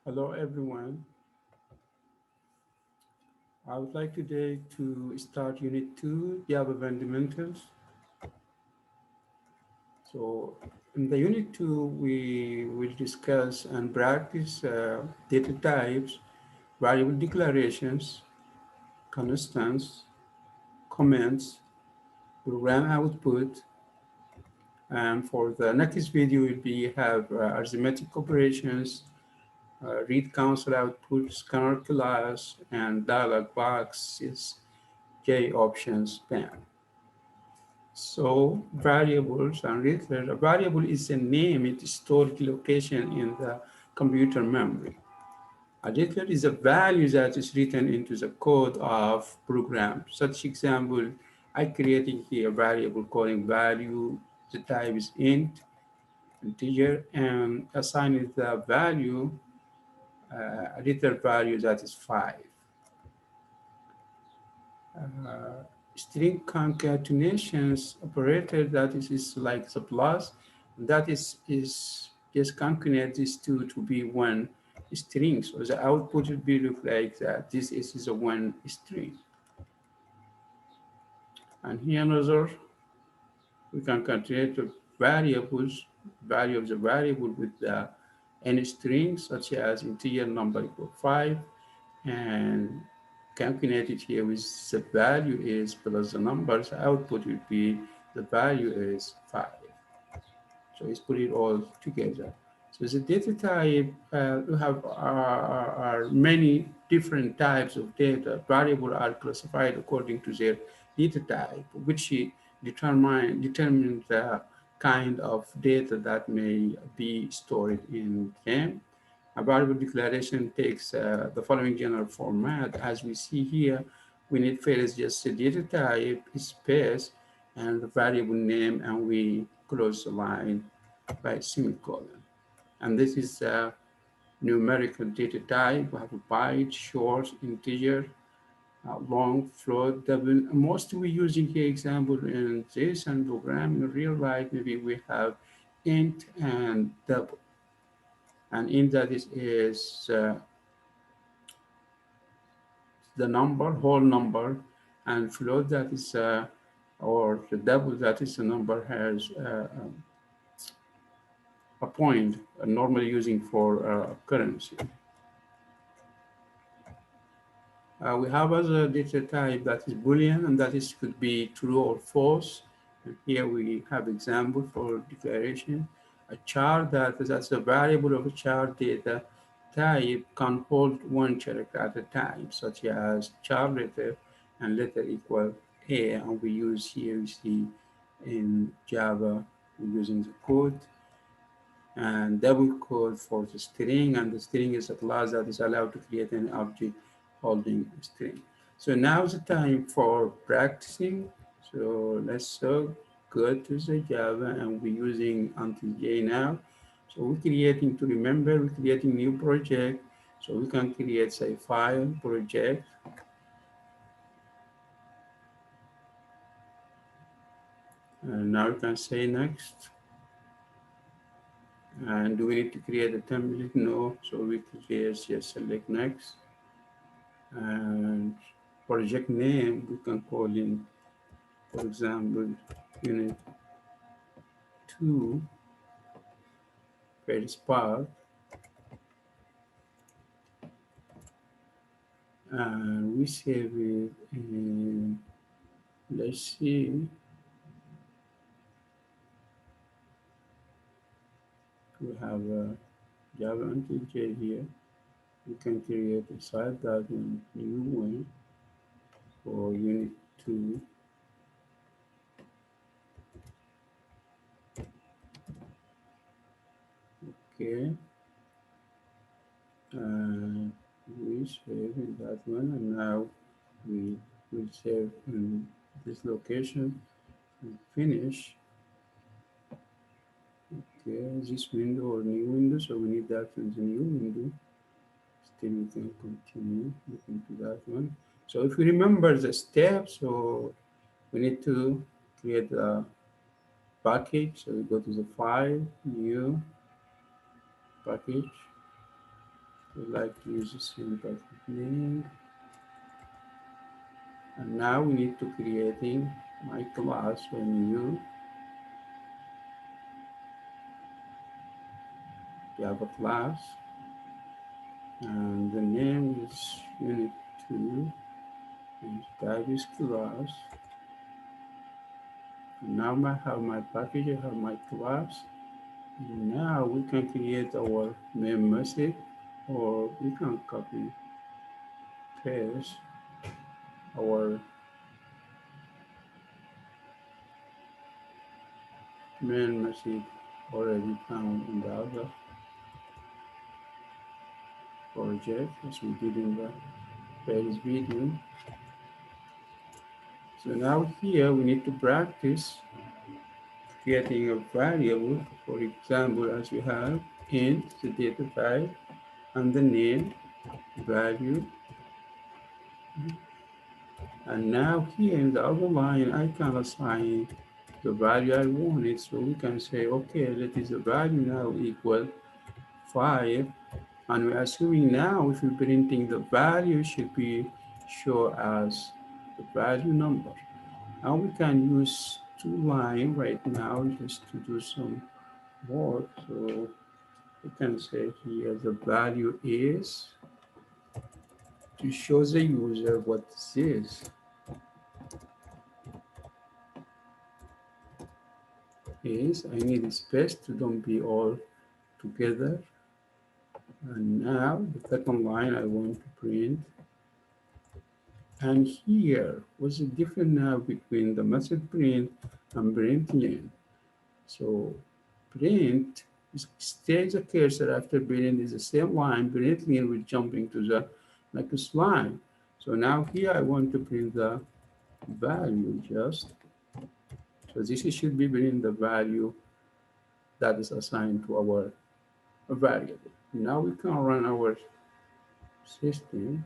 Hello, everyone. I would like today to start Unit 2, Java Fundamentals. So, in the Unit 2, we will discuss and practice data types, variable declarations, constants, comments, program output, and for the next video, we have arithmetic operations, read console output, scanner class, and dialog boxes, J options pan. So variables and reference. A variable is a name, it is stored location in the computer memory. A reference is a value that is written into the code of program. Such example, I created here a variable calling value. The type is int, integer, and assign it the value, a return value that is 5. uh, String concatenations operator that is like the plus that is just concatenate these two to be one string. So the output will be look like that. This is a one string. And here another, we can concatenate the variables, value of the variable with the any string such as integer number equal 5, and calculated here with the value is plus the numbers, output will be the value is 5. So let's put it all together. So the data type, we have are many different types of data. Variables are classified according to their data type, which determine the kind of data that may be stored in them. A variable declaration takes the following general format. As we see here, we need first just the data type, space, and the variable name, and we close the line by semicolon. And this is a numerical data type. We have a byte, short, integer, long, float, double. Most we using here example in this and program in real life, maybe we have int and double. And int that is the number, whole number, and float that is, or the double that is the number has a point, normally using for currency. We have other data type that is Boolean, and that is could be true or false. And here we have example for declaration. A char that's a variable of a char data type can hold one character at a time, such as char letter and letter equal A. And we use here, you see in Java, we're using the code and double code for the string, and the string is a class that is allowed to create an object holding a string. So now is the time for practicing. So let's go to the Java, and we're using IntelliJ now. So we're creating, to remember, we're creating new project. So we can create, say, file, project, and now we can say next. And do we need to create a template? No. So we create, just select next. And project name, we can call in, for example, unit 2, very spark, and we save it in, let's see, we have a Java IntelliJ here. We can create a side that in new one for unit 2. Okay, and we save in that one, and now we will save in this location and finish. Okay, this window or new window, so we need that in the new window. Still we can continue looking to that one. So if we remember the steps, so we need to create a package. So we go to the file, new package, We like to use the same type of name. And now we need to creating my class when you have a class and the name is unit 2 and type is class. And now I have my package, I have my class. And now we can create our main method or we can copy paste our main method already found in the other project as we did in the previous video. So now here we need to practice creating a variable. For example, as we have int the data type and the name value. And now here in the other line, I can assign the value I wanted. So we can say, okay, let is the value now equal 5. And we're assuming now if we're printing the value should be show as the value number. Now we can use two line right now just to do some work. So we can say here the value is to show the user what this is. I need a space to don't be all together. And now the second line I want to print. And here, what's the difference now between the method print and print len? So print stays the cursor after print is the same line. Print len will jump into the next line. So now here I want to print the value just. So this should be print the value that is assigned to our variable. Now we can run our system.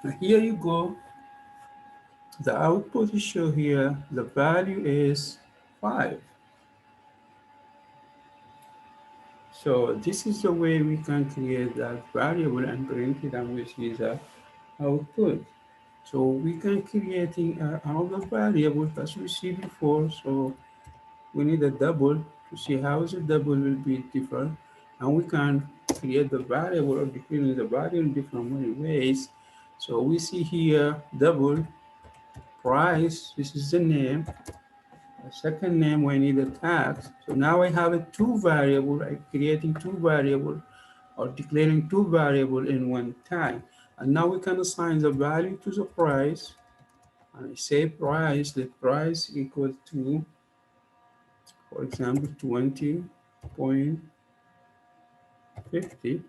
And here you go. The output is shown here. The value is 5. So this is the way we can create that variable and print it and we see the output. So we can creating another variable as we see before. So we need a double to see how the double will be different. And we can create the variable or declare the value in different ways. So we see here double price. This is the name. A second name, we need a tax. So now I have a two variable, I'm creating two variable or declaring two variable in one time. And now we can assign the value to the price. And I say price, the price equal to, for example, 20.50.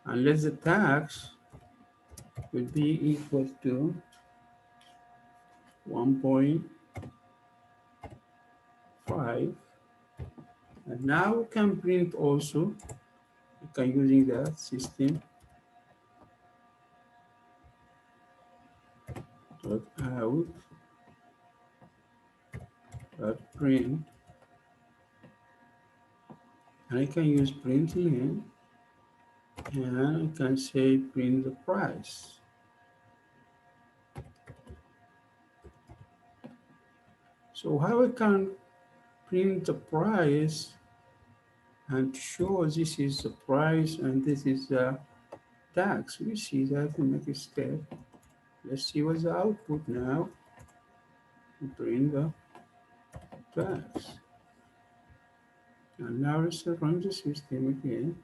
And let the tax will be equal to 1.5. And now we can print also, we can using that system dot out dot print, and I can use print len, and I can say print the price. So how I can print the price and show this is the price and this is the tax? We see that in the next step. Let's see what's the output now. Print the tax. And now let's run the system again.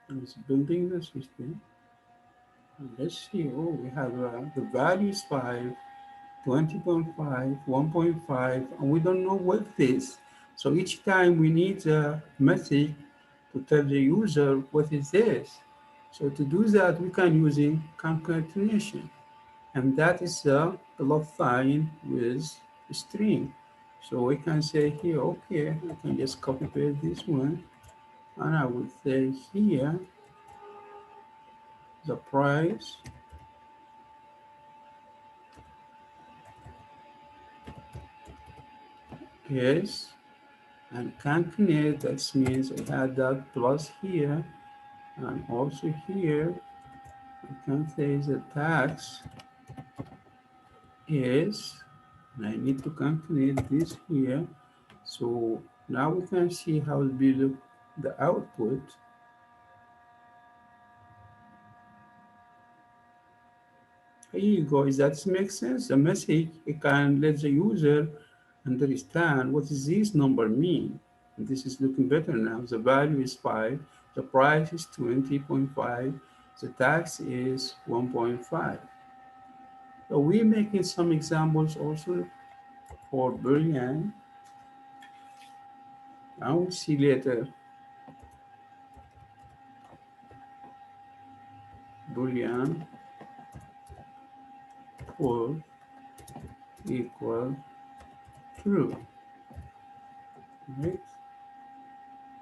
And it's building the system. And let's see, oh, we have the value is 5, 20.5, 1.5, and we don't know what it is. So each time we need a message to tell the user what is this. So to do that, we can using concatenation. and that is the plus sign with string. So we can say here, okay, I can just copy paste this one, and I would say here the price is, and concatenate, that means I had that plus here, and also here I can say the tax is, and I need to concatenate this here. So now we can see how to build the output. Here you go. Does that make sense? The message, it can let the user understand what does this number mean. And this is looking better now. The value is 5. The price is 20.5. The tax is 1.5. So we're making some examples also for Boolean. I will see later Boolean false equal true. Right?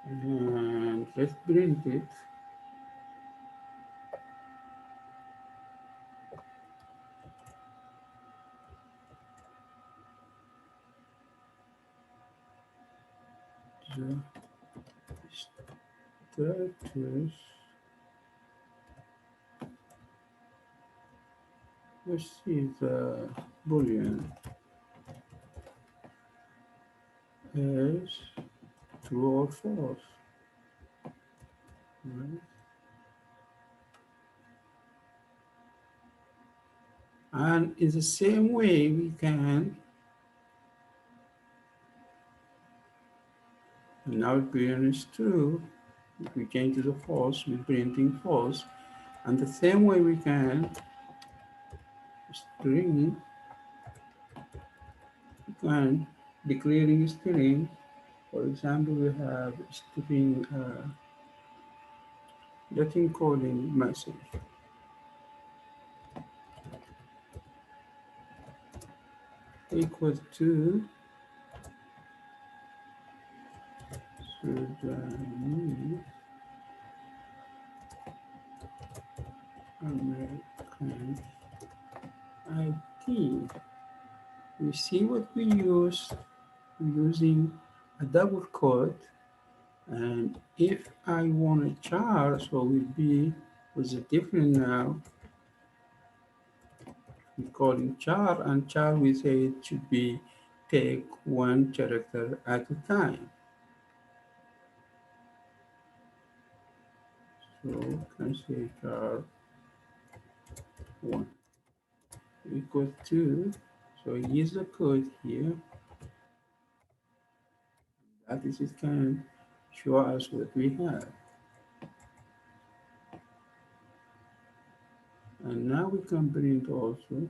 And let's print it. The status, let's see the boolean is true or false, right? And in the same way we can, now boolean is true, if we change to the false, we're printing false. And the same way we can string, we can declaring string. For example, we have string Latin coding message equal to Sudanese American ID. We see what we use using a double quote, and if I want a char, so it will be with a different now. We call it char, and char we say it should be take one character at a time. So we can say char one equal to, so use the code here. That is, it can show us what we have. And now we can print also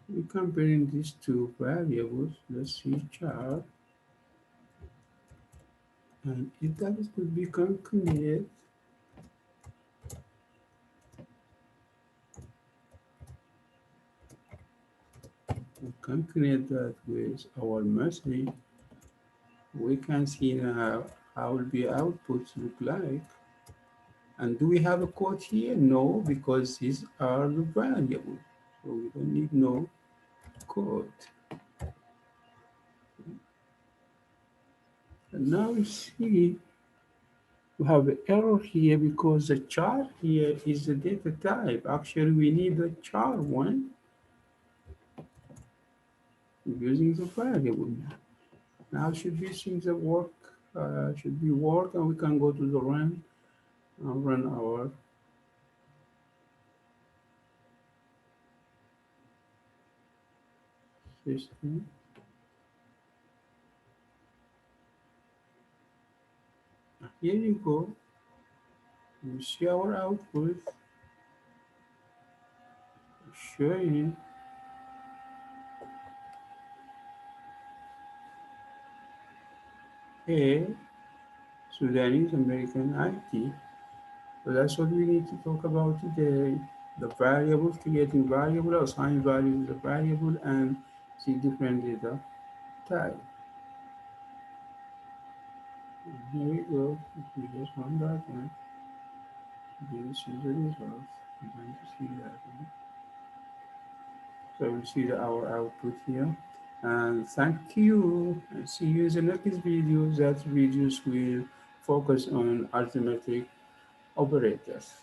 we can print these two variables. Let's see char, and if that is could be concatenate, we concatenate that with our message. We can see now how will be outputs look like. And do we have a code here? No, because these are the variables. So we don't need no code. And now we see we have an error here because the char here is the data type. Actually, we need the char one using the variable. Now should be things that work, should be work, and we can go to the run and run our system. Here you go. You see our output showing A, Sudanese American IT. So that's what we need to talk about today. The variable, creating variable, assign value to the variable, and see different data type. And here we go. If we just run that one, you see the results. You're going to see that one. So we'll see our output here. And thank you. And see you in the next video. That videos will focus on arithmetic operators.